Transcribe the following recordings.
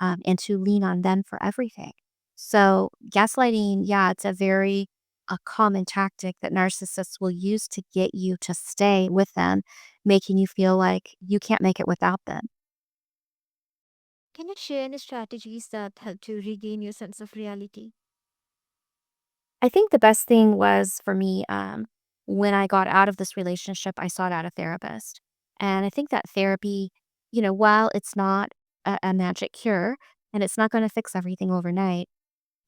and to lean on them for everything. So, gaslighting, yeah, it's a common tactic that narcissists will use to get you to stay with them, making you feel like you can't make it without them. Can you share any strategies that help you regain your sense of reality? I think the best thing was for me, when I got out of this relationship, I sought out a therapist. And I think that therapy, while it's not a magic cure and it's not going to fix everything overnight,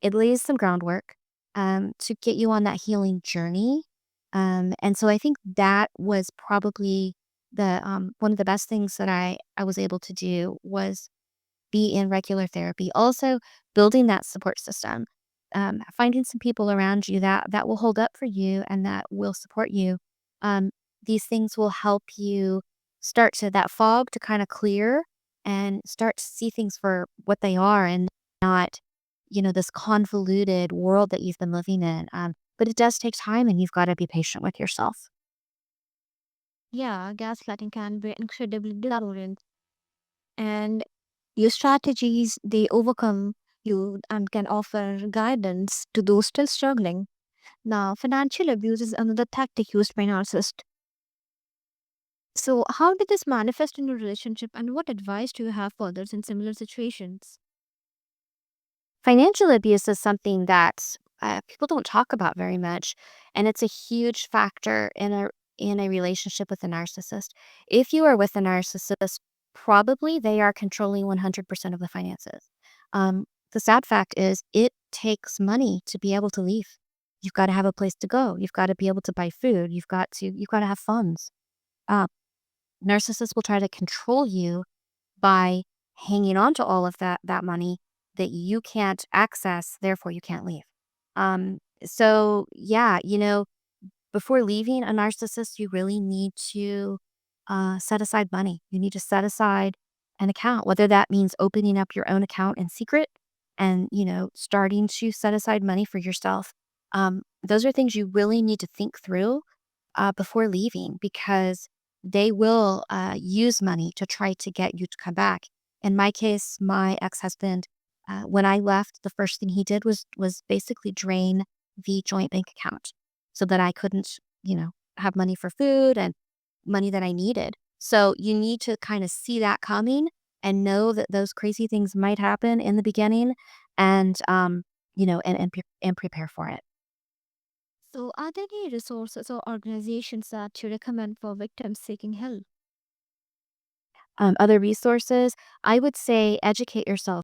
it lays some groundwork to get you on that healing journey. And so I think that was probably the one of the best things that I was able to do was be in regular therapy. Also, building that support system, finding some people around you that will hold up for you and that will support you. Um, these things will help you start to that fog to kind of clear and start to see things for what they are and not, this convoluted world that you've been living in. But it does take time, and you've got to be patient with yourself. Yeah, gaslighting can be incredibly disorienting. And your strategies, they overcome you and can offer guidance to those still struggling. Now, financial abuse is another tactic used by narcissists. So, how did this manifest in your relationship, and what advice do you have for others in similar situations? Financial abuse is something that people don't talk about very much, and it's a huge factor in a relationship with a narcissist. If you are with a narcissist, probably they are controlling 100% of the finances. The sad fact is, it takes money to be able to leave. You've got to have a place to go. You've got to be able to buy food. You've got to have funds. Uh, Narcissists will try to control you by hanging on to all of that money that you can't access, therefore you can't leave. So yeah, before leaving a narcissist, you really need to set aside money. You need to set aside an account, whether that means opening up your own account in secret and, starting to set aside money for yourself. Those are things you really need to think through before leaving because they will use money to try to get you to come back. In my case, my ex-husband, when I left, the first thing he did was basically drain the joint bank account so that I couldn't, have money for food and money that I needed. So you need to kind of see that coming and know that those crazy things might happen in the beginning and and prepare for it. So, are there any resources or organizations that you recommend for victims seeking help? Other resources, I would say educate yourself